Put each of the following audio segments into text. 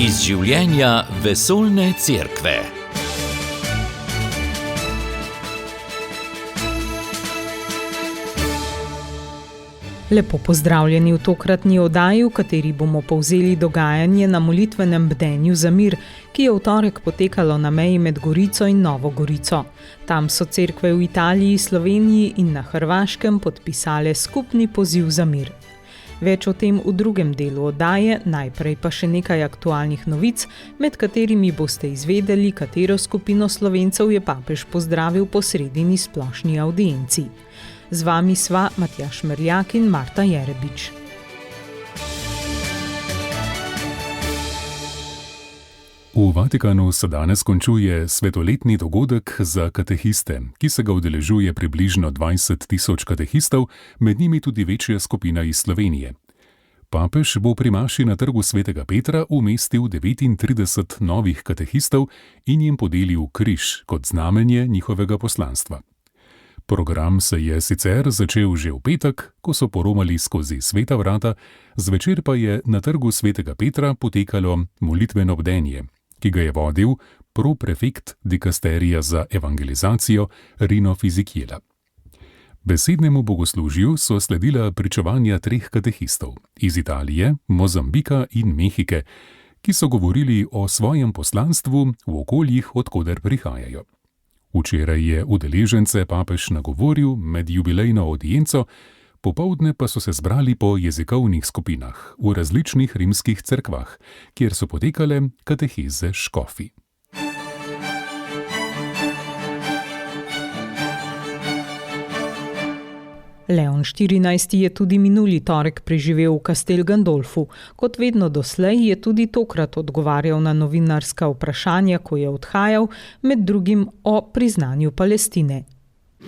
Iz življenja vesoljne cerkve. Lepo pozdravljeni v tokratni oddaji, v kateri bomo povzeli dogajanje na molitvenem bdenju za mir, ki je v torek potekalo na meji med Gorico in Novo Gorico. Tam so cerkve v Italiji, Sloveniji in na Hrvaškem podpisale skupni poziv za mir. Več o tem v drugem delu oddaje, najprej pa še nekaj aktualnih novic, med katerimi boste izvedeli, katero skupino Slovencev je papež pozdravil po sredini splošni avdienci. Z vami sva Matjaž Merljak in Marta Jerebič. V Vatikanu se danes končuje svetoletni dogodek za katehiste, ki se ga udeležuje približno 20 tisoč katehistov, med njimi tudi večja skupina iz Slovenije. Papež bo pri maši na trgu Svetega Petra umestil 39 novih katehistov in jim podelil križ kot znamenje njihovega poslanstva. Program se je sicer začel že v petek, ko so poromali skozi sveta vrata, zvečer pa je na trgu Svetega Petra potekalo molitveno bdenje, ki ga je vodil proprefekt dikasterija za evangelizacijo Rino Fisichella. Besednemu bogoslužju so sledila pričevanja 3 katehistov iz Italije, Mozambika in Mehike, ki so govorili o svojem poslanstvu v okoljih, od koder prihajajo. Včeraj je udeležence papež nagovoril med jubilejno avdienco, popoldne pa so se zbrali po jezikovnih skupinah v različnih rimskih cerkvah, kjer so potekale kateheze škofi. Leon XIV. Je tudi minuli torek preživel v Castel Gandolfu. Kot vedno doslej je tudi tokrat odgovarjal na novinarska vprašanja, ko je odhajal, med drugim o priznanju Palestine.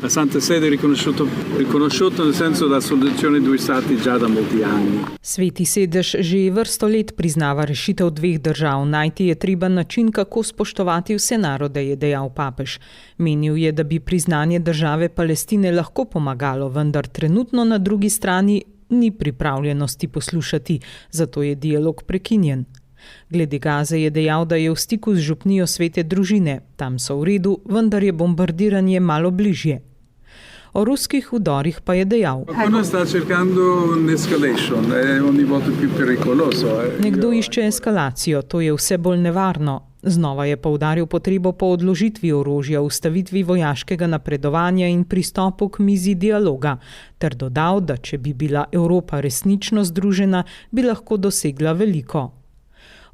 La Santa Sede è riconosciuto nel senso della soluzione due stati già da molti anni. Sveti sedež že vrsto let priznava rešitev 2 držav. Najti je treba način, kako spoštovati vse narode, je dejal papež. Menil je, da bi priznanje države Palestine lahko pomagalo, vendar trenutno na drugi strani ni pripravljenosti poslušati, zato je dialog prekinjen. Glede Gaze je dejal, da je v stiku z župnijo Svete družine. Tam so v redu, vendar je bombardiranje malo bližje. O ruskih vdorih pa je dejal: Nekdo išče eskalacijo, to je vse bolj nevarno. Znova je poudaril potrebo po odložitvi orožja, ustavitvi vojaškega napredovanja in pristopu k mizi dialoga, ter dodal, da če bi bila Evropa resnično združena, bi lahko dosegla veliko.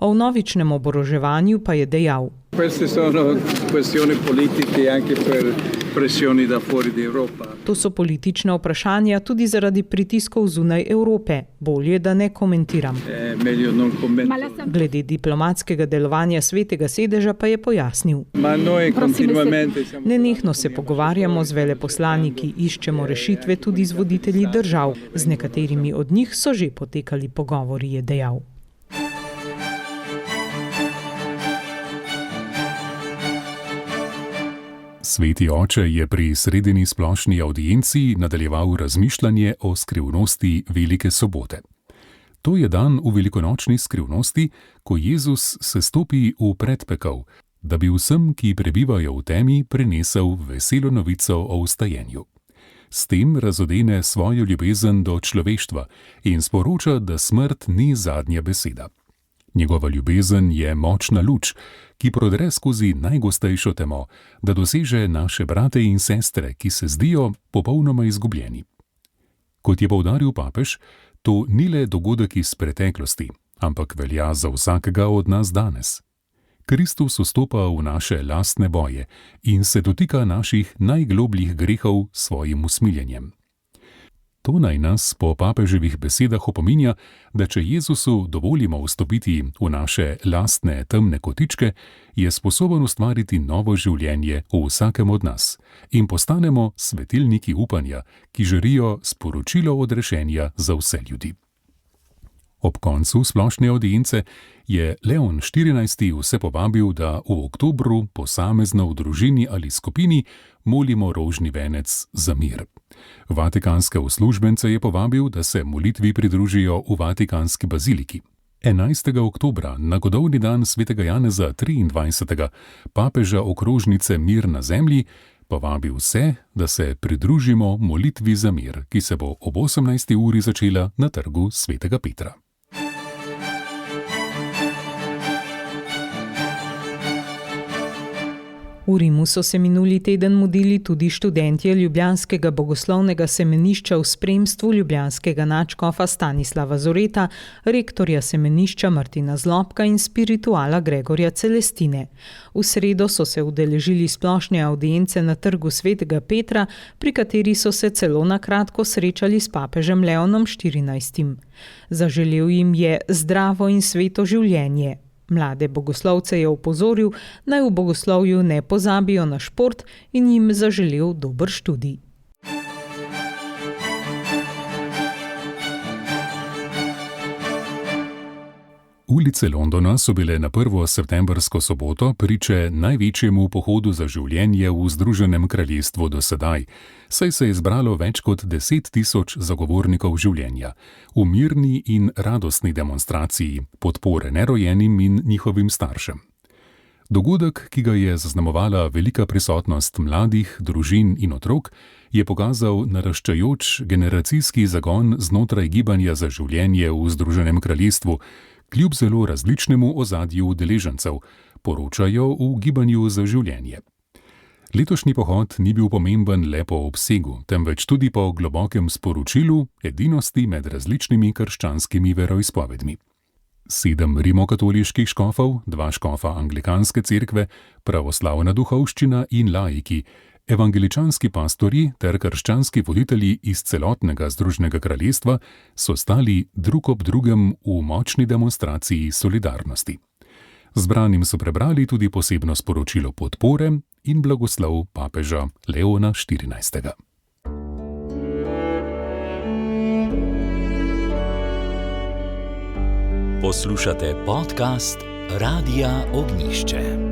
O vnovičnem oboroževanju pa je dejal: To so politična vprašanja tudi zaradi pritiskov zunaj Evrope. Bolje, da ne komentiram. Glede diplomatskega delovanja Svetega sedeža pa je pojasnil: Nenehno se pogovarjamo z veleposlaniki, iščemo rešitve tudi z voditelji držav. Z nekaterimi od njih so že potekali pogovori, je dejal. Sveti oče je pri sredini splošni avdienci nadaljeval razmišljanje o skrivnosti Velike sobote. To je dan v velikonočni skrivnosti, ko Jezus sestopi v predpekel, da bi vsem, ki prebivajo v temi, prinesel veselo novico o vstajenju. S tem razodene svojo ljubezen do človeštva in sporoča, da smrt ni zadnja beseda. Njegova ljubezen je močna luč, ki prodre skozi najgostejšo temo, da doseže naše brate in sestre, ki se zdijo popolnoma izgubljeni. Kot je poudaril papež, to ni le dogodek iz preteklosti, ampak velja za vsakega od nas danes. Kristus vstopa v naše lastne boje in se dotika naših najglobljih grehov s svojim usmiljenjem. To naj nas po papeževih besedah opominja, da če Jezusu dovolimo vstopiti v naše lastne temne kotičke, je sposoben ustvariti novo življenje v vsakem od nas in postanemo svetilniki upanja, ki žarijo sporočilo odrešenja za vse ljudi. Ob koncu splošne avdience je Leon XIV. Vse povabil, da v oktobru posamezno v družini ali skupini molimo rožni venec za mir. Vatikanske uslužbence je povabil, da se molitvi pridružijo v Vatikanski baziliki. 11. oktobra, na godovni dan svetega Janeza 23., papeža okrožnice Mir na zemlji, povabi vse, da se pridružimo molitvi za mir, ki se bo ob 18. uri začela na trgu svetega Petra. V Rimu so se minuli teden mudili tudi študentje ljubljanskega bogoslovnega semenišča v spremstvu ljubljanskega nadškofa Stanislava Zoreta, rektorja semenišča Martina Zlobka in spirituala Gregorja Celestine. V sredo so se udeležili splošne avdience na trgu svetega Petra, pri kateri so se celo na kratko srečali s papežem Leonom XIV. Zaželel jim je zdravo in sveto življenje. Mlade bogoslovce je opozoril, naj v bogoslovju ne pozabijo na šport in jim zaželel dober študij. Ulice Londona so bile na 1. septembrsko soboto priče največjemu pohodu za življenje v Združenem kraljestvu do sedaj, saj se je zbralo več kot 10 000 zagovornikov življenja v mirni in radostni demonstraciji podpore nerojenim in njihovim staršem. Dogodek, ki ga je zaznamovala velika prisotnost mladih, družin in otrok, je pokazal naraščajoč generacijski zagon znotraj gibanja za življenje v Združenem kraljestvu, kljub zelo različnemu ozadju udeležencev, poročajo v gibanju za življenje. Letošnji pohod ni bil pomemben le po obsegu, temveč tudi po globokem sporočilu edinosti med različnimi krščanskimi veroizpovedmi. 7 rimokatoliških škofov, 2 škofa anglikanske cerkve, pravoslavna duhovščina in laiki, evangeličanski pastorji ter krščanski voditelji iz celotnega Združenega kraljestva so stali drug ob drugem v močni demonstraciji solidarnosti. Zbranim so prebrali tudi posebno sporočilo podpore in blagoslov papeža Leona XIV. Poslušate podcast Radia Ognjišče.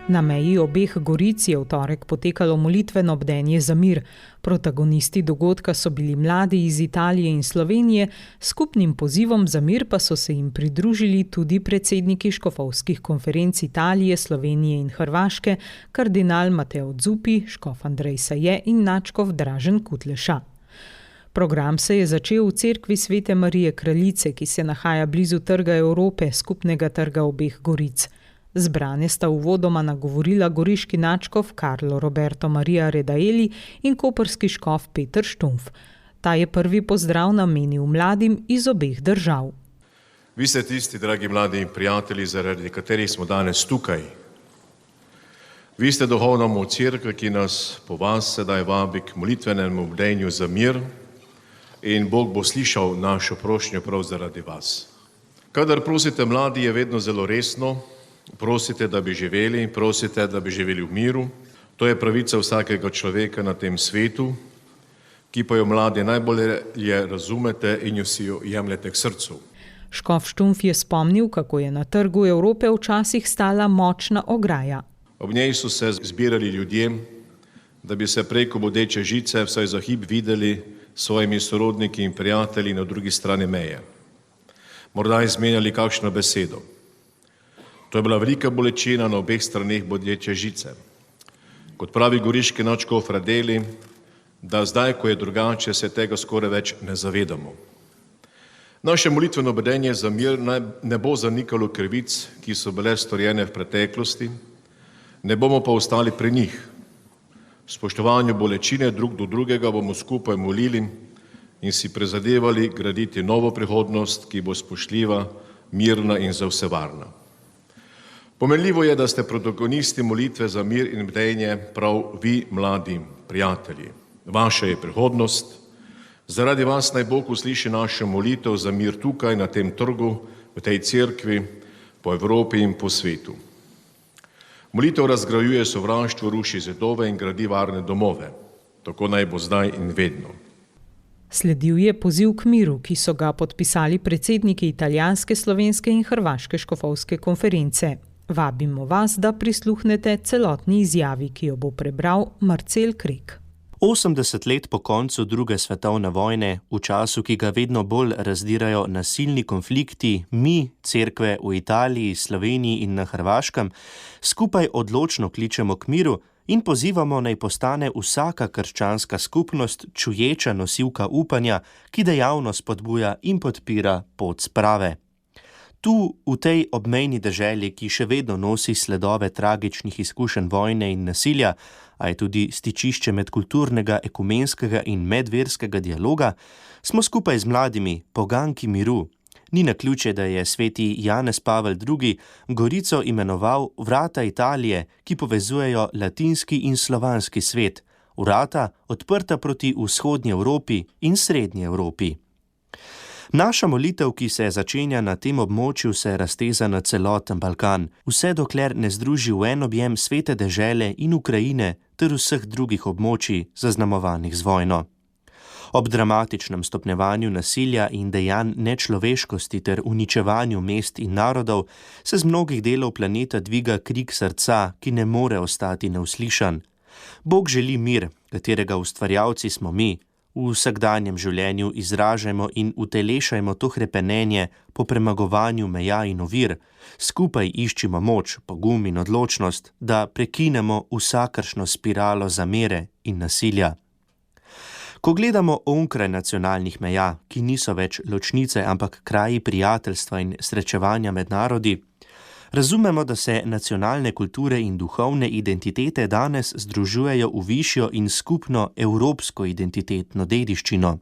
Na meji obeh goric je v torek potekalo molitveno bdenje za mir. Protagonisti dogodka so bili mladi iz Italije in Slovenije, skupnim pozivom za mir pa so se jim pridružili tudi predsedniki škofovskih konferenc Italije, Slovenije in Hrvaške, kardinal Mateo Zuppi, škof Andrej Saje in nadškof Dražen Kutleša. Program se je začel v cerkvi Svete Marije Kraljice, ki se nahaja blizu Trga Evrope, skupnega trga obeh goric. Zbrane sta uvodoma nagovorila goriški nadškof Carlo Roberto Maria Redaeli in koprski škof Peter Štumf. Ta je prvi pozdrav namenil mladim iz obeh držav. Vi ste tisti, dragi mladi prijatelji, zaradi katerih smo danes tukaj. Vi ste duhovna moč cerkve, ki nas po vas sedaj vabi k molitvenemu bdenju za mir in Bog bo slišal našo prošnjo prav zaradi vas. Kadar prosite mladi, je vedno zelo resno. Prosite, da bi živeli, prosite, da bi živeli v miru. To je pravica vsakega človeka na tem svetu, ki pa jo mladi najbolje razumete in jo si jo jemljete k srcu. Škof Štumf je spomnil, kako je na Trgu Evrope včasih stala močna ograja. Ob njej so se zbirali ljudje, da bi se preko bodeče žice vsaj za hip videli s svojimi sorodniki in prijatelji na drugi strani meje. Morda izmenjali kakšno besedo. To je bila velika bolečina na obeh straneh bodeče žice. Kot pravi goriški nadškof Redaeli, da zdaj, ko je drugače, se tega skoraj več ne zavedamo. Naše molitveno bdenje za mir ne bo zanikalo krivic, ki so bile storjene v preteklosti, ne bomo pa ostali pri njih. V spoštovanju bolečine drug do drugega bomo skupaj molili in si prizadevali graditi novo prihodnost, ki bo spoštljiva, mirna in za vse varna. Pomenljivo je, da ste protagonisti molitve za mir in bdenje prav vi, mladi prijatelji. Vaša je prihodnost. Zaradi vas naj Bog usliši našo molitev za mir tukaj, na tem trgu, v tej cerkvi, po Evropi in po svetu. Molitev razgrajuje sovraštvo, ruši zidove in gradi varne domove. Tako naj bo zdaj in vedno. Sledil je poziv k miru, ki so ga podpisali predsedniki italijanske, slovenske in hrvaške škofovske konference. Vabimo vas, da prisluhnete celotni izjavi, ki jo bo prebral Marcel Krek. 80 let po koncu druge svetovne vojne, v času, ki ga vedno bolj razdirajo nasilni konflikti, mi, cerkve v Italiji, Sloveniji in na Hrvaškem, skupaj odločno kličemo k miru in pozivamo, naj postane vsaka krščanska skupnost čuječa nosilka upanja, ki dejavno spodbuja in podpira pot sprave. Tu, v tej obmejni deželi, ki še vedno nosi sledove tragičnih izkušenj vojne in nasilja, a je tudi stičišče medkulturnega, ekumenskega in medverskega dialoga, smo skupaj z mladimi poganki miru. Ni naključje, da je sveti Janez Pavel II. Gorico imenoval vrata Italije, ki povezujejo latinski in slovanski svet, vrata odprta proti vzhodnji Evropi in srednji Evropi. Naša molitev, ki se začenja na tem območju, se razteza na celoten Balkan, vse dokler ne združi v en objem svete dežele in Ukrajine ter vseh drugih območij zaznamovanih z vojno. Ob dramatičnem stopnjevanju nasilja in dejanj nečloveškosti ter uničevanju mest in narodov se z mnogih delov planeta dviga krik srca, ki ne more ostati neuslišan. Bog želi mir, katerega ustvarjalci smo mi. V vsakdanjem življenju izražajmo in utelešajmo to hrepenenje po premagovanju meja in ovir, skupaj iščimo moč, pogum in odločnost, da prekinemo vsakršno spiralo zamere in nasilja. Ko gledamo onkraj nacionalnih meja, ki niso več ločnice, ampak kraji prijateljstva in srečevanja med narodi, razumemo, da se nacionalne kulture in duhovne identitete danes združujejo v višjo in skupno evropsko identitetno dediščino.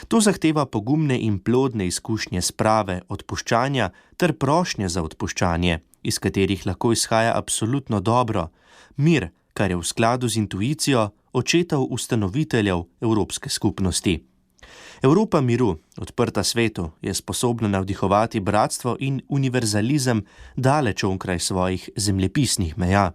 To zahteva pogumne in plodne izkušnje sprave, odpuščanja ter prošnje za odpuščanje, iz katerih lahko izhaja absolutno dobro, mir, kar je v skladu z intuicijo očetov ustanoviteljev Evropske skupnosti. Evropa miru, odprta svetu, je sposobna navdihovati bratstvo in univerzalizem daleč onkraj svojih zemljepisnih meja.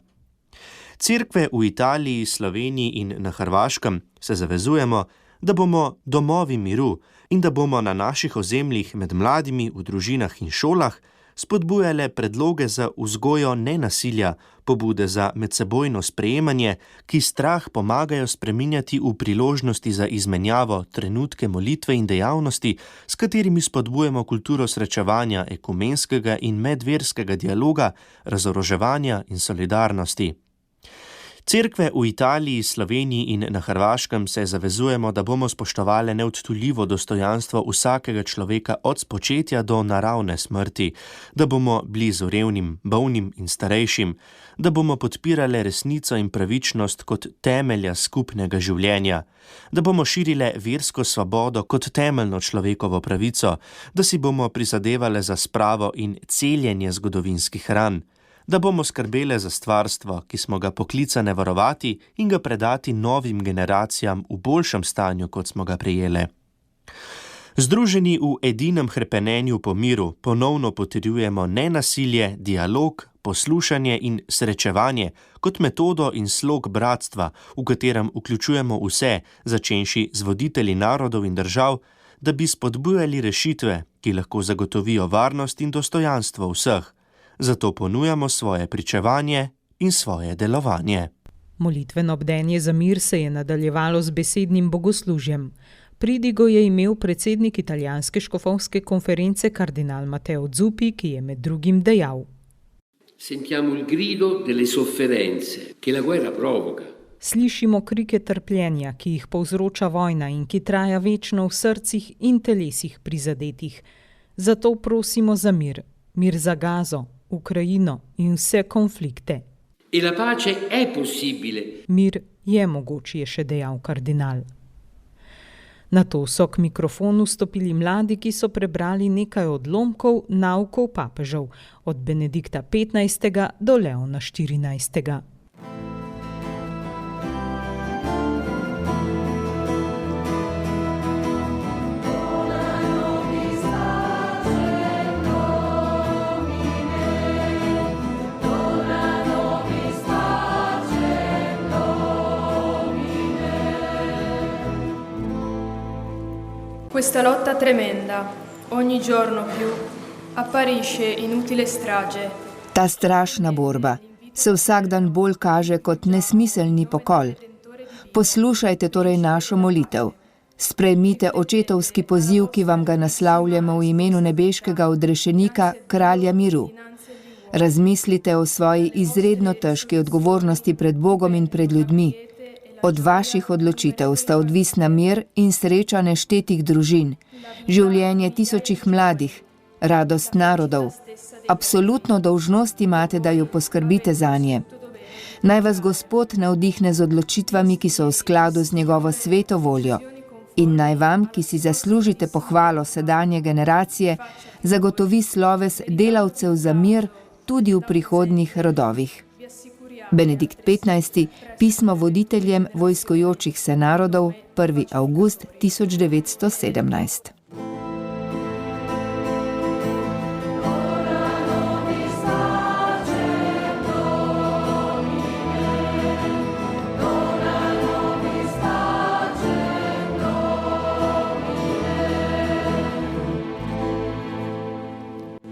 Cerkve v Italiji, Sloveniji in na Hrvaškem se zavezujemo, da bomo domovi miru in da bomo na naših ozemljih med mladimi v družinah in šolah spodbujale predloge za vzgojo nenasilja, pobude za medsebojno sprejemanje, ki strah pomagajo spreminjati v priložnosti za izmenjavo, trenutke molitve in dejavnosti, s katerimi spodbujamo kulturo srečevanja, ekumenskega in medverskega dialoga, razoroževanja in solidarnosti. Cerkve v Italiji, Sloveniji in na Hrvaškem se zavezujemo, da bomo spoštovali neodtuljivo dostojanstvo vsakega človeka od spočetja do naravne smrti, da bomo blizu revnim, bolnim in starejšim, da bomo podpirali resnico in pravičnost kot temelja skupnega življenja, da bomo širile versko svobodo kot temeljno človekovo pravico, da si bomo prizadevali za spravo in celjenje zgodovinskih ran, da bomo skrbele za stvarstvo, ki smo ga poklicane varovati in ga predati novim generacijam v boljšem stanju, kot smo ga prejele. Združeni v edinem hrepenenju po miru ponovno potrjujemo nenasilje, dialog, poslušanje in srečevanje kot metodo in slog bratstva, v katerem vključujemo vse, začenši z voditelji narodov in držav, da bi spodbujali rešitve, ki lahko zagotovijo varnost in dostojanstvo vseh. Zato ponujamo svoje pričevanje in svoje delovanje. Molitveno bdenje za mir se je nadaljevalo z besednim bogoslužjem. Pridigo je imel predsednik italijanske škofovske konference kardinal Matteo Zuppi, ki je med drugim dejal: Sentiamo il grido delle sofferenze che la guerra provoca. Slišimo krike trpljenja, ki jih povzroča vojna in ki traja večno v srcih in telesih prizadetih. Zato prosimo za mir, mir za Gazo, Ukrajino in vse konflikte. E la pace è possibile. Mir je mogoč, je še dejal kardinal. Nato so k mikrofonu stopili mladi, ki so prebrali nekaj odlomkov naukov papežev, od Benedikta XV. Do Leona XIV. Questa lotta tremenda, ogni giorno più, apparisce inutile strage. Ta strašna borba se vsak dan bolj kaže kot nesmiselni pokol. Poslušajte torej našo molitev. Sprejmite očetovski poziv, ki vam ga naslavljamo v imenu nebeškega odrešenika, kralja miru. Razmislite o svoji izredno težki odgovornosti pred Bogom in pred ljudmi. Od vaših odločitev sta odvisna mir in sreča neštetih družin, življenje tisočih mladih, radost narodov. Absolutno dolžnost imate, da jo poskrbite zanje. Naj vas Gospod navdihne z odločitvami, ki so v skladu z njegovo sveto voljo. In naj vam, ki si zaslužite pohvalo sedanje generacije, zagotovi sloves delavcev za mir tudi v prihodnjih rodovih. Benedikt XV. Pismo voditeljem vojskujočih se narodov, 1. avgust 1917.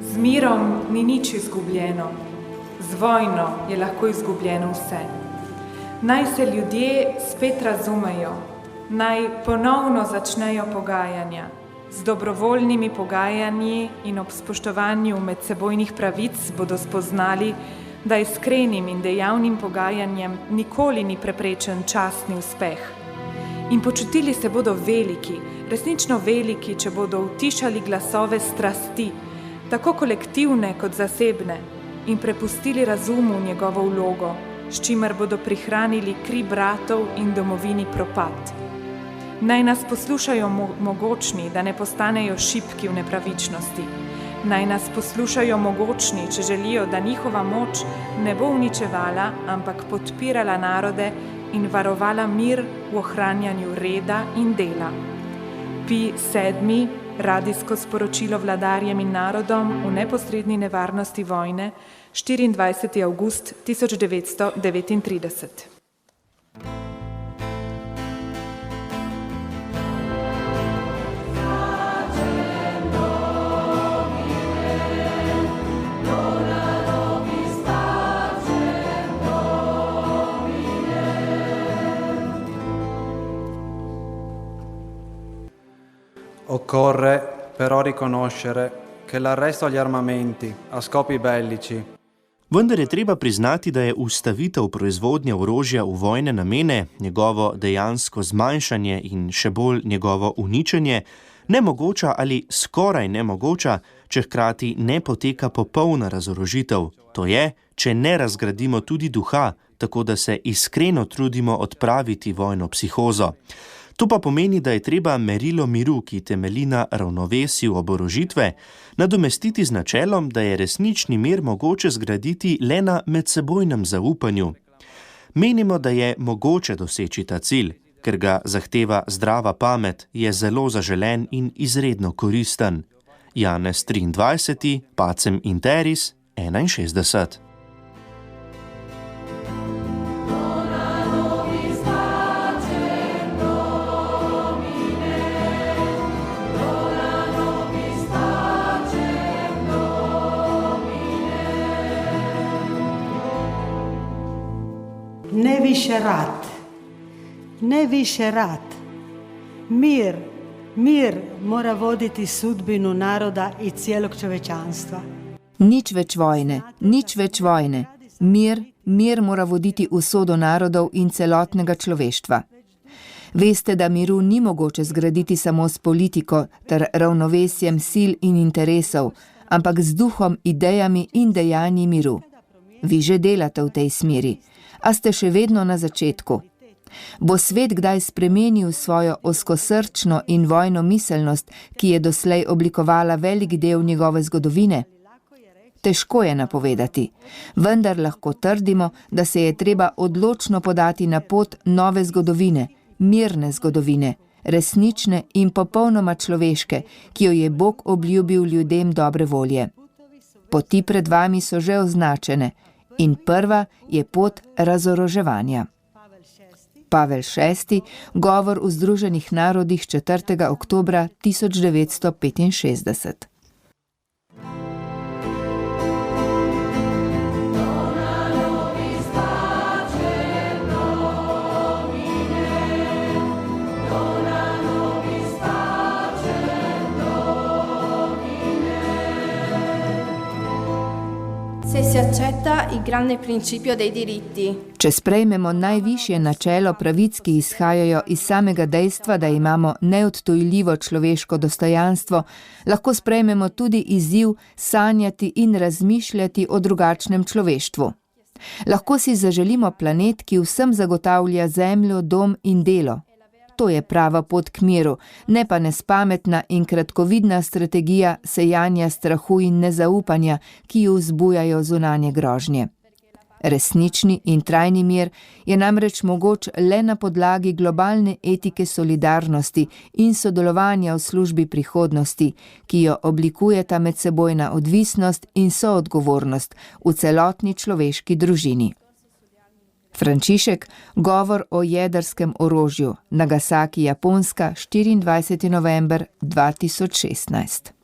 Z mirom ni nič izgubljeno. Z vojno je lahko izgubljeno vse. Naj se ljudje spet razumejo, naj ponovno začnejo pogajanja. Z dobrovoljnimi pogajanji in ob spoštovanju medsebojnih pravic bodo spoznali, da iskrenim in dejavnim pogajanjem nikoli ni preprečen častni uspeh. In počutili se bodo veliki, resnično veliki, če bodo utišali glasove strasti, tako kolektivne kot zasebne, in prepustili razumu njegovo vlogo, s čimer bodo prihranili kri bratov in domovini propad. Naj nas poslušajo mogočni, da ne postanejo šibki v nepravičnosti. Naj nas poslušajo mogočni, če želijo, da njihova moč ne bo uničevala, ampak podpirala narode in varovala mir v ohranjanju reda in dela. Pi 7. Radijsko sporočilo vladarjem in narodom v neposredni nevarnosti vojne, 24. avgust 1939. Occorre però riconoscere che l'arresto agli armamenti a scopi bellici. Vendar je treba priznati, da je ustavitev proizvodnje orožja v vojne namene, njegovo dejansko zmanjšanje in še bolj njegovo uničenje, nemogoča ali skoraj nemogoča, če hkrati ne poteka popolna razorožitev. To je, če ne razgradimo tudi duha, tako da se iskreno trudimo odpraviti vojno psihozo. To pa pomeni, da je treba merilo miru, ki temelji na ravnovesju oborožitve, nadomestiti z načelom, da je resnični mir mogoče zgraditi le na medsebojnem zaupanju. Menimo, da je mogoče doseči ta cilj, ker ga zahteva zdrava pamet, je zelo zaželen in izredno koristen. Janez 23, Pacem in Teris, 61. Ne više rat, ne više rat. Mir mora voditi sudbinu naroda i cijelog čovečanstva. Nič več vojne, nič več vojne. Mir mora voditi usodo narodov in celotnega človeštva. Veste, da miru ni mogoče zgraditi samo s politiko ter ravnovesjem sil in interesov, ampak z duhom, idejami in dejanji miru. Vi že delate v tej smeri, a ste še vedno na začetku. Bo svet kdaj spremenil svojo ozkosrčno in vojno miselnost, ki je doslej oblikovala velik del njegove zgodovine? Težko je napovedati, vendar lahko trdimo, da se je treba odločno podati na pot nove zgodovine, mirne zgodovine, resnične in popolnoma človeške, ki jo je Bog obljubil ljudem dobre volje. Poti pred vami so že označene in prva je pot razoroževanja. Pavel VI, govor v Združenih narodih 4. oktobra 1965. il grande principio dei diritti. Če sprejmemo najvišje načelo pravic, ki izhajajo iz samega dejstva, da imamo neodtujljivo človeško dostojanstvo, lahko sprejmemo tudi izziv sanjati in razmišljati o drugačnem človeštvu. Lahko si zaželimo planet, ki vsem zagotavlja zemljo, dom in delo. To je prava pot k miru, ne pa nespametna in kratkovidna strategija sejanja strahu in nezaupanja, ki jo vzbujajo zunanje grožnje. Resnični in trajni mir je namreč mogoč le na podlagi globalne etike solidarnosti in sodelovanja v službi prihodnosti, ki jo oblikujeta medsebojna odvisnost in soodgovornost v celotni človeški družini. Frančišek, govor o jedrskem orožju, Nagasaki, Japonska, 24. november 2016.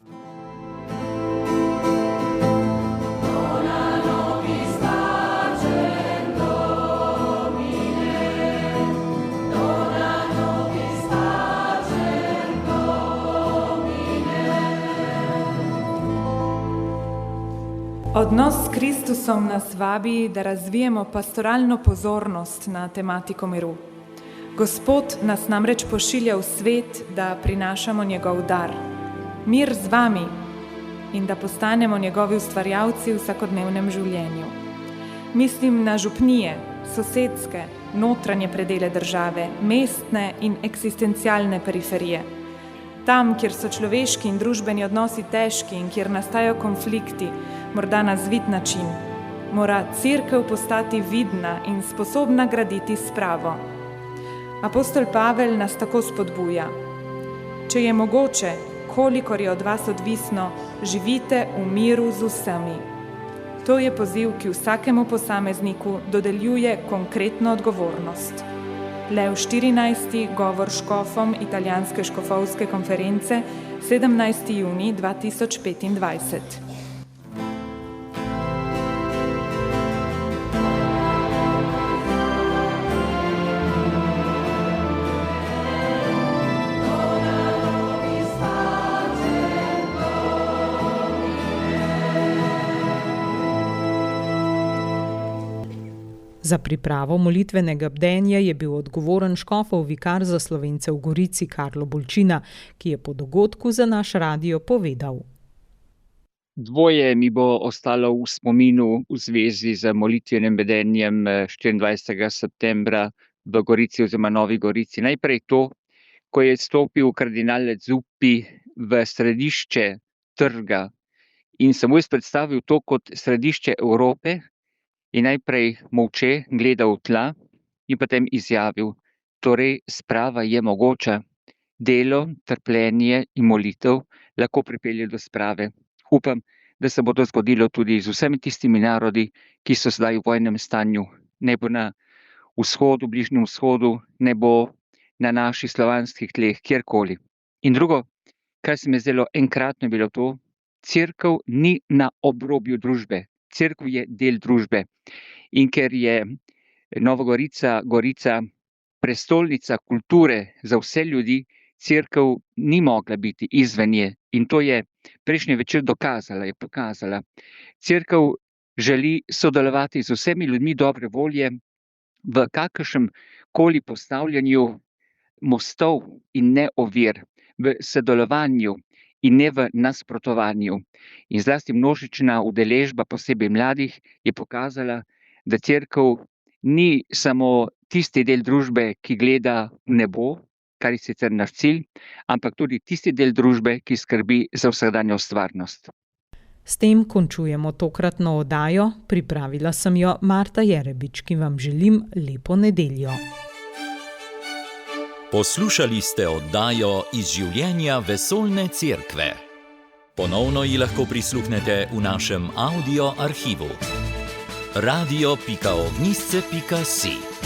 Odnos s Kristusom nas vabi, da razvijemo pastoralno pozornost na tematiko miru. Gospod nas namreč pošilja v svet, da prinašamo njegov dar. Mir z vami in da postanemo njegovi ustvarjalci v vsakodnevnem življenju. Mislim na župnije, sosedske, notranje predele države, mestne in eksistencialne periferije. Tam, kjer so človeški in družbeni odnosi težki in kjer nastajajo konflikti, morda na zvit način, mora Cerkev postati vidna in sposobna graditi spravo. Apostol Pavel nas tako spodbuja. Če je mogoče, kolikor je od vas odvisno, živite v miru z vsemi. To je poziv, ki vsakemu posamezniku dodeljuje konkretno odgovornost. Lev 14. govor škofom italijanske škofovske konference, 17. junij 2025. Za pripravo molitvenega bdenja je bil odgovoren škofov vikar za Slovence v Gorici Karlo Bolčina, ki je po dogodku za naš radio povedal. Dvoje mi bo ostalo v spominu v zvezi z molitvenim bdenjem 24. septembra v Gorici oziroma Novi Gorici. Najprej to, ko je stopil kardinal Zuppi v središče trga in sem mu predstavil to kot središče Evrope, in najprej molče gledal v tla in potem izjavil, torej sprava je mogoča. Delo, trpljenje in molitev lahko pripelje do sprave. Upam, da se bo to zgodilo tudi z vsemi tistimi narodi, ki so zdaj v vojnem stanju. Ne bo na vzhodu, bližnjem vzhodu, ne bo na naših slovanskih tleh, kjerkoli. In drugo, kar se mi je zdelo enkratno, bilo to, Cerkev ni na obrobju družbe. Cerkev je del družbe. In ker je Nova Gorica, Gorica prestolnica kulture za vse ljudi, Cerkev ni mogla biti izven nje. In to je prejšnji večer dokazala, je pokazala. Cerkev želi sodelovati z vsemi ljudmi dobre volje v kakršnem koli postavljanju mostov in ne ovir, v sodelovanju in ne v nasprotovanju. In zlasti množična udeležba, posebej mladih, je pokazala, da Cerkev ni samo tisti del družbe, ki gleda v nebo, kar je sicer naš cilj, ampak tudi tisti del družbe, ki skrbi za vsakdanjo stvarnost. S tem končujemo tokratno oddajo, pripravila sem jo Marta Jerebič, ki vam želim lepo nedeljo. Poslušali ste oddajo iz življenja Vesoljne cerkve. Ponovno ji lahko prisluhnete v našem audio arhivu. radio.ognisce.si